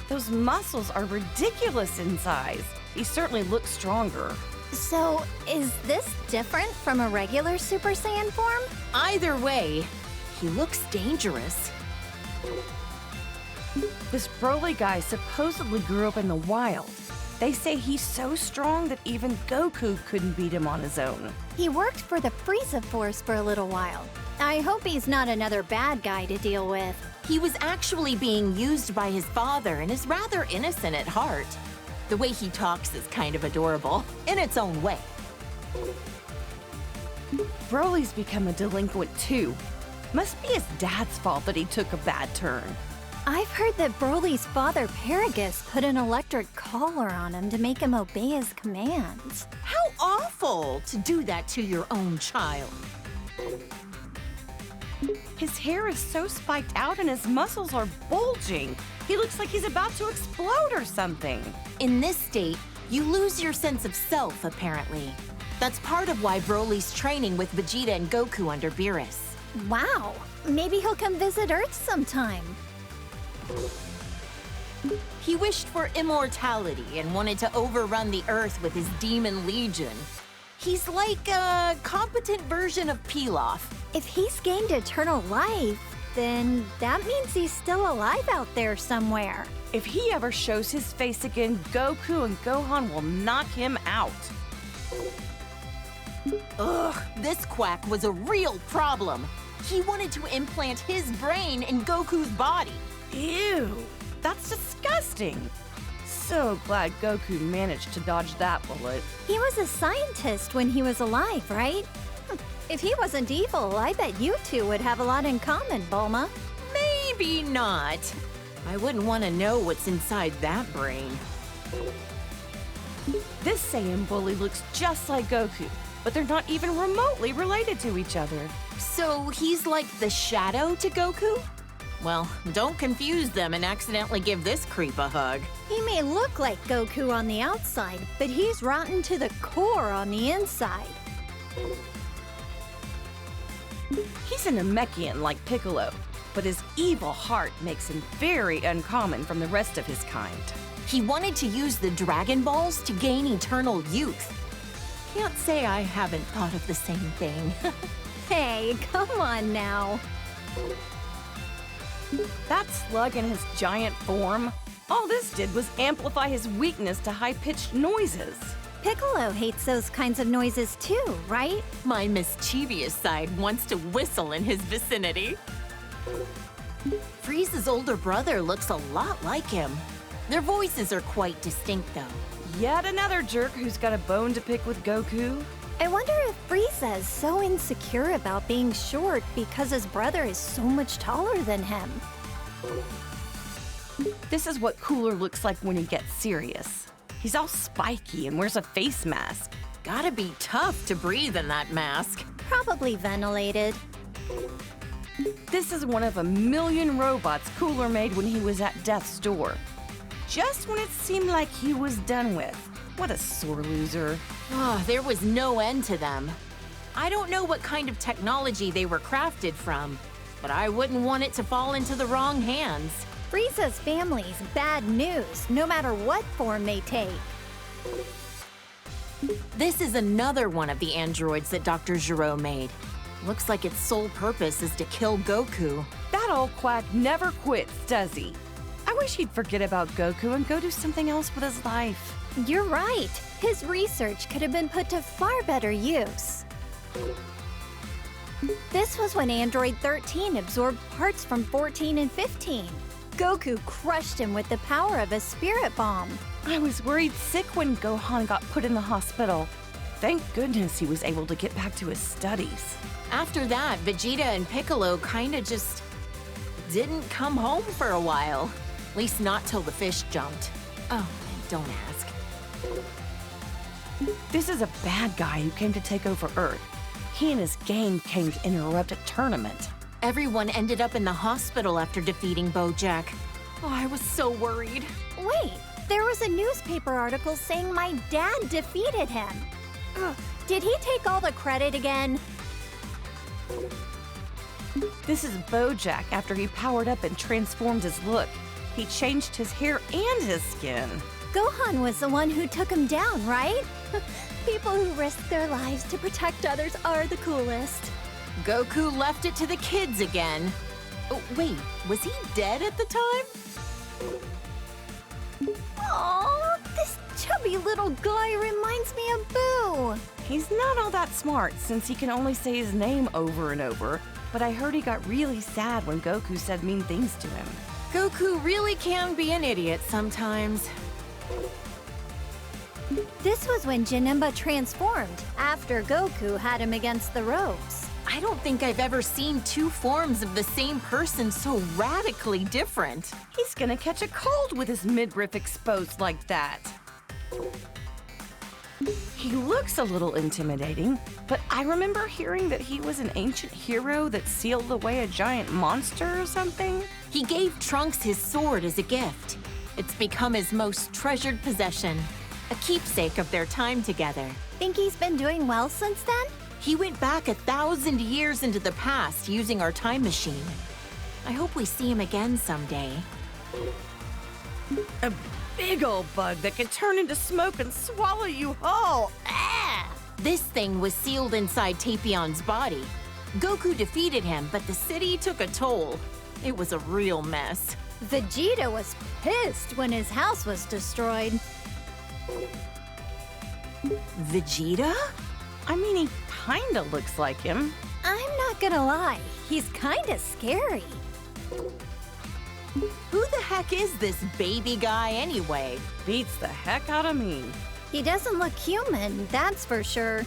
Those muscles are ridiculous in size. He certainly looks stronger. So, is this different from a regular Super Saiyan form? Either way, he looks dangerous. This Broly guy supposedly grew up in the wild. They say he's so strong that even Goku couldn't beat him on his own. He worked for the Frieza Force for a little while. I hope he's not another bad guy to deal with. He was actually being used by his father and is rather innocent at heart. The way he talks is kind of adorable, in its own way. Broly's become a delinquent too. Must be his dad's fault that he took a bad turn. I've heard that Broly's father, Paragus, put an electric collar on him to make him obey his commands. How awful to do that to your own child. His hair is so spiked out and his muscles are bulging. He looks like he's about to explode or something. In this state, you lose your sense of self, apparently. That's part of why Broly's training with Vegeta and Goku under Beerus. Wow, maybe he'll come visit Earth sometime. He wished for immortality and wanted to overrun the Earth with his demon legion. He's like a competent version of Pilaf. If he's gained eternal life, then that means he's still alive out there somewhere. If he ever shows his face again, Goku and Gohan will knock him out. Ugh, this quack was a real problem. He wanted to implant his brain in Goku's body. Ew, that's disgusting. So glad Goku managed to dodge that bullet. He was a scientist when he was alive, right? If he wasn't evil, I bet you two would have a lot in common, Bulma. Maybe not. I wouldn't want to know what's inside that brain. This Saiyan bully looks just like Goku, but they're not even remotely related to each other. So he's like the shadow to Goku? Well, don't confuse them and accidentally give this creep a hug. He may look like Goku on the outside, but he's rotten to the core on the inside. He's a Namekian like Piccolo, but his evil heart makes him very uncommon from the rest of his kind. He wanted to use the Dragon Balls to gain eternal youth. Can't say I haven't thought of the same thing. Hey, come on now. That slug in his giant form, all this did was amplify his weakness to high-pitched noises. Piccolo hates those kinds of noises too, right? My mischievous side wants to whistle in his vicinity. Frieza's older brother looks a lot like him. Their voices are quite distinct, though. Yet another jerk who's got a bone to pick with Goku. I wonder if Frieza is so insecure about being short because his brother is so much taller than him. This is what Cooler looks like when he gets serious. He's all spiky and wears a face mask. Gotta be tough to breathe in that mask. Probably ventilated. This is one of a million robots Cooler made when he was at death's door. Just when it seemed like he was done with. What a sore loser. Oh, there was no end to them. I don't know what kind of technology they were crafted from, but I wouldn't want it to fall into the wrong hands. Frieza's family's bad news, no matter what form they take. This is another one of the androids that Dr. Gero made. Looks like its sole purpose is to kill Goku. That old quack never quits, does he? I wish he'd forget about Goku and go do something else with his life. You're right. His research could have been put to far better use. This was when Android 13 absorbed parts from 14 and 15. Goku crushed him with the power of a spirit bomb. I was worried sick when Gohan got put in the hospital. Thank goodness he was able to get back to his studies. After that, Vegeta and Piccolo kinda just didn't come home for a while. At least not till the fish jumped. Oh, and don't ask. This is a bad guy who came to take over Earth. He and his gang came to interrupt a tournament. Everyone ended up in the hospital after defeating Bojack. Oh, I was so worried. Wait, there was a newspaper article saying my dad defeated him. Ugh, did he take all the credit again? This is Bojack after he powered up and transformed his look. He changed his hair and his skin. Gohan was the one who took him down, right? People who risk their lives to protect others are the coolest. Goku left it to the kids again. Oh, wait, was he dead at the time? Aww, this chubby little guy reminds me of Boo. He's not all that smart since he can only say his name over and over, but I heard he got really sad when Goku said mean things to him. Goku really can be an idiot sometimes. This was when Janemba transformed, after Goku had him against the ropes. I don't think I've ever seen two forms of the same person so radically different. He's gonna catch a cold with his midriff exposed like that. He looks a little intimidating, but I remember hearing that he was an ancient hero that sealed away a giant monster or something. He gave Trunks his sword as a gift. It's become his most treasured possession, a keepsake of their time together. Think he's been doing well since then? He went back 1,000 years into the past using our time machine. I hope we see him again someday. A big old bug that can turn into smoke and swallow you whole. Ah! This thing was sealed inside Tapion's body. Goku defeated him, but the city took a toll. It was a real mess. Vegeta was pissed when his house was destroyed. Vegeta? I mean, he kinda looks like him. I'm not gonna lie, he's kinda scary. Who the heck is this baby guy anyway? Beats the heck out of me. He doesn't look human, that's for sure.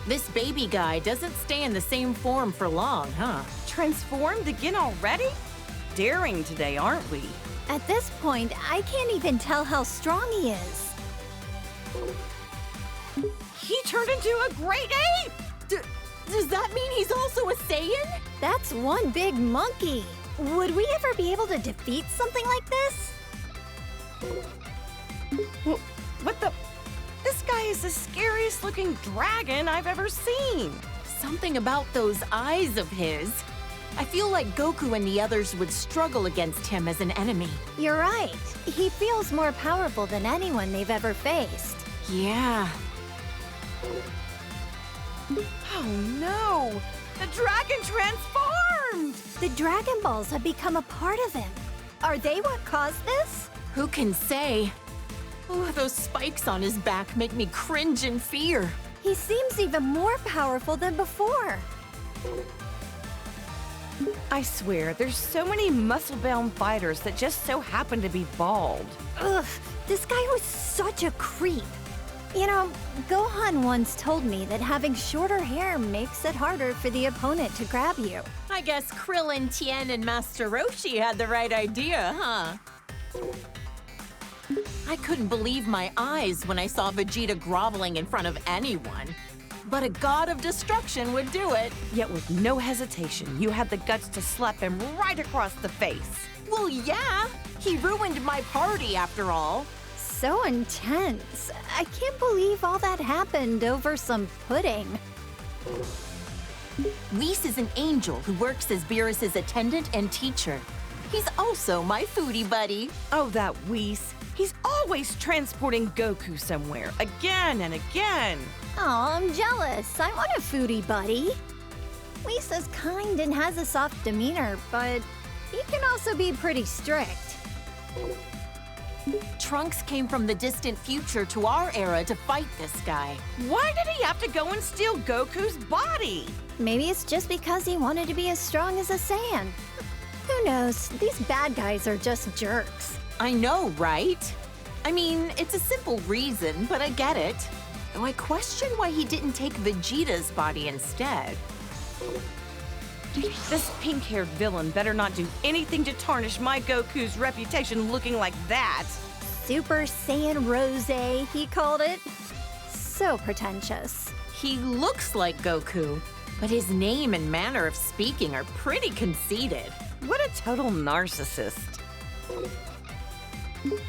This baby guy doesn't stay in the same form for long, huh? Transformed again already? Daring today, aren't we? At this point, I can't even tell how strong he is. He turned into a great ape! Does that mean he's also a Saiyan? That's one big monkey. Would we ever be able to defeat something like this? What the? This guy is the scariest looking dragon I've ever seen. Something about those eyes of his. I feel like Goku and the others would struggle against him as an enemy. You're right. He feels more powerful than anyone they've ever faced. Yeah. Oh no! The dragon transformed! The Dragon Balls have become a part of him. Are they what caused this? Who can say? Oh, those spikes on his back make me cringe in fear. He seems even more powerful than before. I swear, there's so many muscle-bound fighters that just so happen to be bald. Ugh, this guy was such a creep. You know, Gohan once told me that having shorter hair makes it harder for the opponent to grab you. I guess Krillin, Tien, and Master Roshi had the right idea, huh? I couldn't believe my eyes when I saw Vegeta groveling in front of anyone. But a god of destruction would do it. Yet with no hesitation, you had the guts to slap him right across the face. Well, yeah. He ruined my party after all. So intense. I can't believe all that happened over some pudding. Whis is an angel who works as Beerus's attendant and teacher. He's also my foodie buddy. Oh, that Whis. He's always transporting Goku somewhere, again and again. Oh, I'm jealous. I want a foodie buddy. Lisa's kind and has a soft demeanor, but he can also be pretty strict. Trunks came from the distant future to our era to fight this guy. Why did he have to go and steal Goku's body? Maybe it's just because he wanted to be as strong as a Saiyan. Who knows? These bad guys are just jerks. I know, right? I mean, it's a simple reason, but I get it. Though I question why he didn't take Vegeta's body instead. This pink-haired villain better not do anything to tarnish my Goku's reputation looking like that. Super Saiyan Rose, he called it. So pretentious. He looks like Goku, but his name and manner of speaking are pretty conceited. What a total narcissist.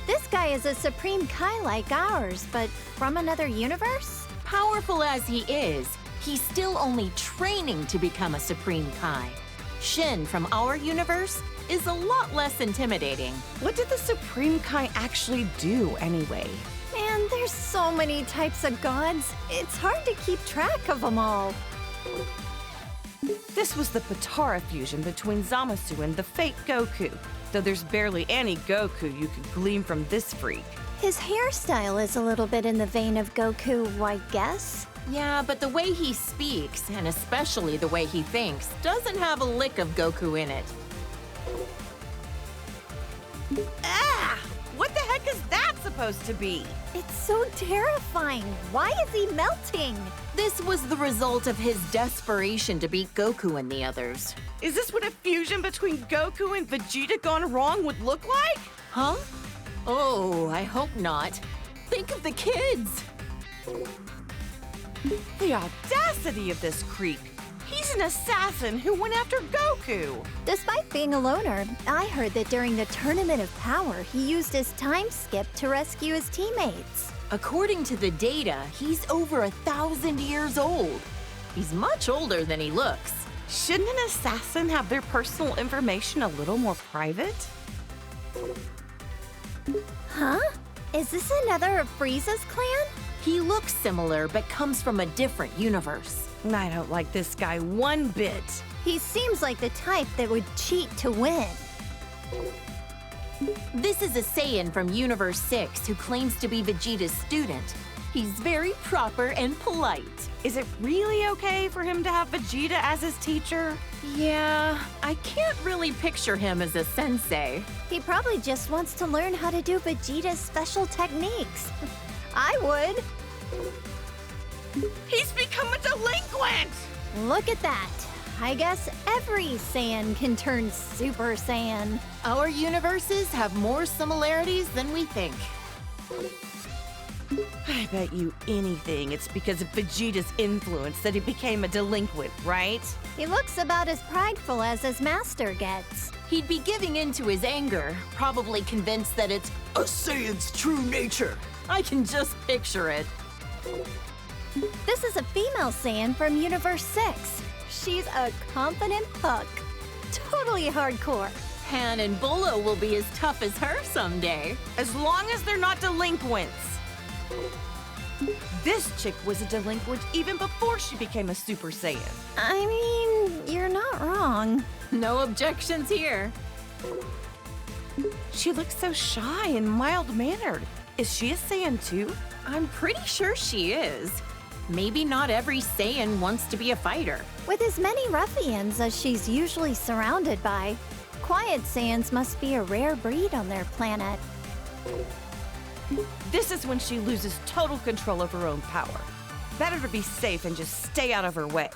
This guy is a Supreme Kai like ours, but from another universe? Powerful as he is, he's still only training to become a Supreme Kai. Shin from our universe is a lot less intimidating. What did the Supreme Kai actually do anyway? Man, there's so many types of gods. It's hard to keep track of them all. This was the Potara fusion between Zamasu and the fake Goku, though there's barely any Goku you could glean from this freak. His hairstyle is a little bit in the vein of Goku, I guess. Yeah, but the way he speaks, and especially the way he thinks, doesn't have a lick of Goku in it. Ah! What the heck is that supposed to be? It's so terrifying. Why is he melting? This was the result of his desperation to beat Goku and the others. Is this what a fusion between Goku and Vegeta gone wrong would look like? Huh? Oh, I hope not. Think of the kids! The audacity of this creep! He's an assassin who went after Goku. Despite being a loner, I heard that during the Tournament of Power, he used his time skip to rescue his teammates. According to the data, he's over 1,000 years old. He's much older than he looks. Shouldn't an assassin have their personal information a little more private? Huh? Is this another of Frieza's clan? He looks similar, but comes from a different universe. I don't like this guy one bit. He seems like the type that would cheat to win. This is a Saiyan from Universe 6 who claims to be Vegeta's student. He's very proper and polite. Is it really okay for him to have Vegeta as his teacher? Yeah, I can't really picture him as a sensei. He probably just wants to learn how to do Vegeta's special techniques. I would. He's become a delinquent! Look at that. I guess every Saiyan can turn Super Saiyan. Our universes have more similarities than we think. I bet you anything it's because of Vegeta's influence that he became a delinquent, right? He looks about as prideful as his master gets. He'd be giving in to his anger, probably convinced that it's a Saiyan's true nature. I can just picture it. This is a female Saiyan from Universe 6. She's a confident puck. Totally hardcore. Han and Bolo will be as tough as her someday. As long as they're not delinquents. This chick was a delinquent even before she became a Super Saiyan. I mean, you're not wrong. No objections here. She looks so shy and mild-mannered. Is she a Saiyan too? I'm pretty sure she is. Maybe not every Saiyan wants to be a fighter. With as many ruffians as she's usually surrounded by, quiet Saiyans must be a rare breed on their planet. This is when she loses total control of her own power. Better to be safe and just stay out of her way.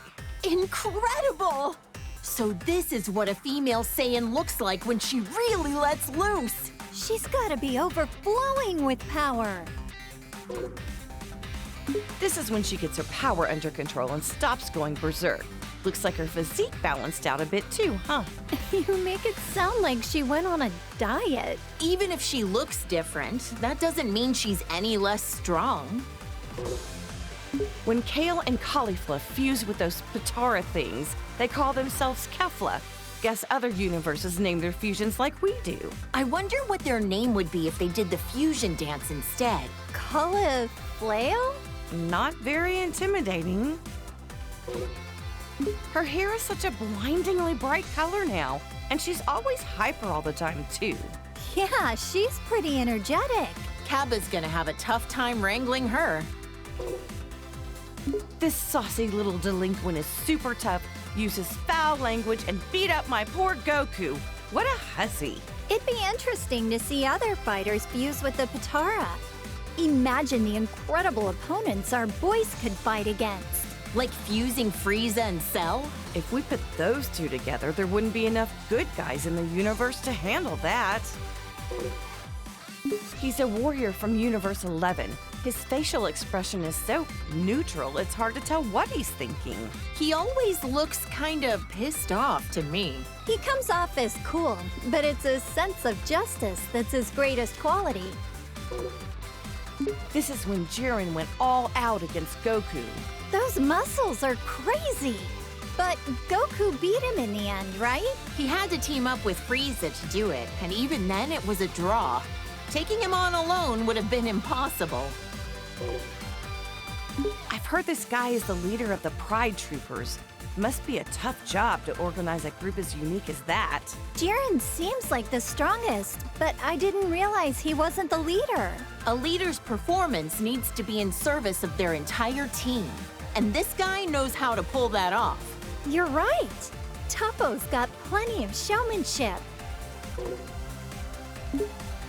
Incredible! So this is what a female Saiyan looks like when she really lets loose. She's gotta be overflowing with power. This is when she gets her power under control and stops going berserk. Looks like her physique balanced out a bit too, huh? You make it sound like she went on a diet. Even if she looks different, that doesn't mean she's any less strong. When kale and cauliflower fuse with those Patara things, they call themselves Kefla. Guess other universes name their fusions like we do. I wonder what their name would be if they did the fusion dance instead. Cauliflower? Not very intimidating. Her hair is such a blindingly bright color now, and she's always hyper all the time, too. Yeah, she's pretty energetic. Cabba's gonna have a tough time wrangling her. This saucy little delinquent is super tough, uses foul language, and beat up my poor Goku. What a hussy. It'd be interesting to see other fighters fuse with the Patara. Imagine the incredible opponents our boys could fight against. Like fusing Frieza and Cell? If we put those two together, there wouldn't be enough good guys in the universe to handle that. He's a warrior from Universe 11. His facial expression is so neutral, it's hard to tell what he's thinking. He always looks kind of pissed off to me. He comes off as cool, but it's his sense of justice that's his greatest quality. This is when Jiren went all out against Goku. Those muscles are crazy. But Goku beat him in the end, right? He had to team up with Frieza to do it, and even then it was a draw. Taking him on alone would have been impossible. I've heard this guy is the leader of the Pride Troopers. Must be a tough job to organize a group as unique as that. Jiren seems like the strongest, but I didn't realize he wasn't the leader. A leader's performance needs to be in service of their entire team. And this guy knows how to pull that off. You're right. Toppo's got plenty of showmanship.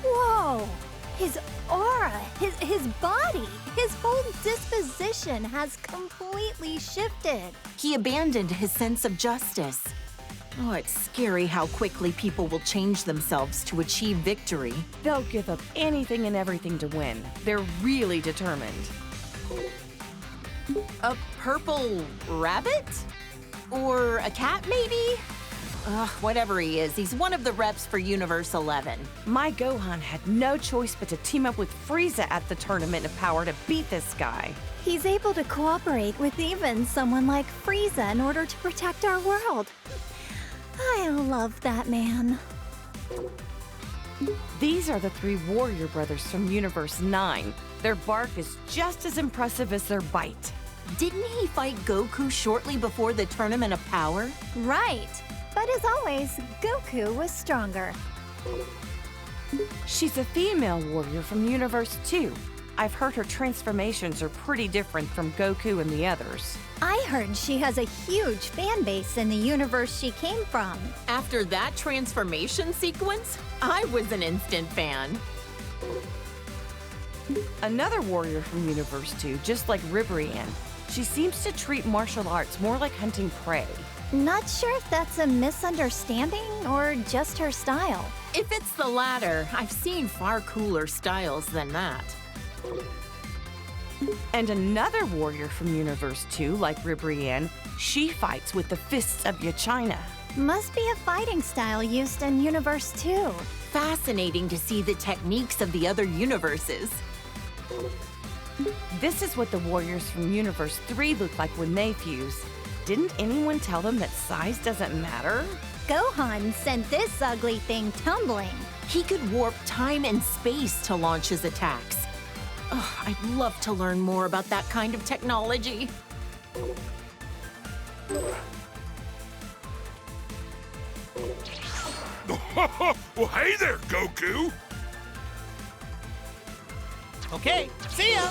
Whoa! His aura, his body, his whole disposition has completely shifted. He abandoned his sense of justice. Oh, it's scary how quickly people will change themselves to achieve victory. They'll give up anything and everything to win. They're really determined. A purple rabbit? Or a cat, maybe? Whatever he is, he's one of the reps for Universe 11. My Gohan had no choice but to team up with Frieza at the Tournament of Power to beat this guy. He's able to cooperate with even someone like Frieza in order to protect our world. I love that man. These are the three warrior brothers from Universe 9. Their bark is just as impressive as their bite. Didn't he fight Goku shortly before the Tournament of Power? Right. But as always, Goku was stronger. She's a female warrior from Universe 2. I've heard her transformations are pretty different from Goku and the others. I heard she has a huge fan base in the universe she came from. After that transformation sequence, I was an instant fan. Another warrior from Universe 2, just like Ribrianne. She seems to treat martial arts more like hunting prey. Not sure if that's a misunderstanding or just her style. If it's the latter, I've seen far cooler styles than that. And another warrior from Universe 2, like Ribrianne, she fights with the fists of Yachina. Must be a fighting style used in Universe 2. Fascinating to see the techniques of the other universes. This is what the warriors from Universe 3 look like when they fuse. Didn't anyone tell them that size doesn't matter? Gohan sent this ugly thing tumbling. He could warp time and space to launch his attacks. Oh, I'd love to learn more about that kind of technology. Well, hey there, Goku! Okay, see ya!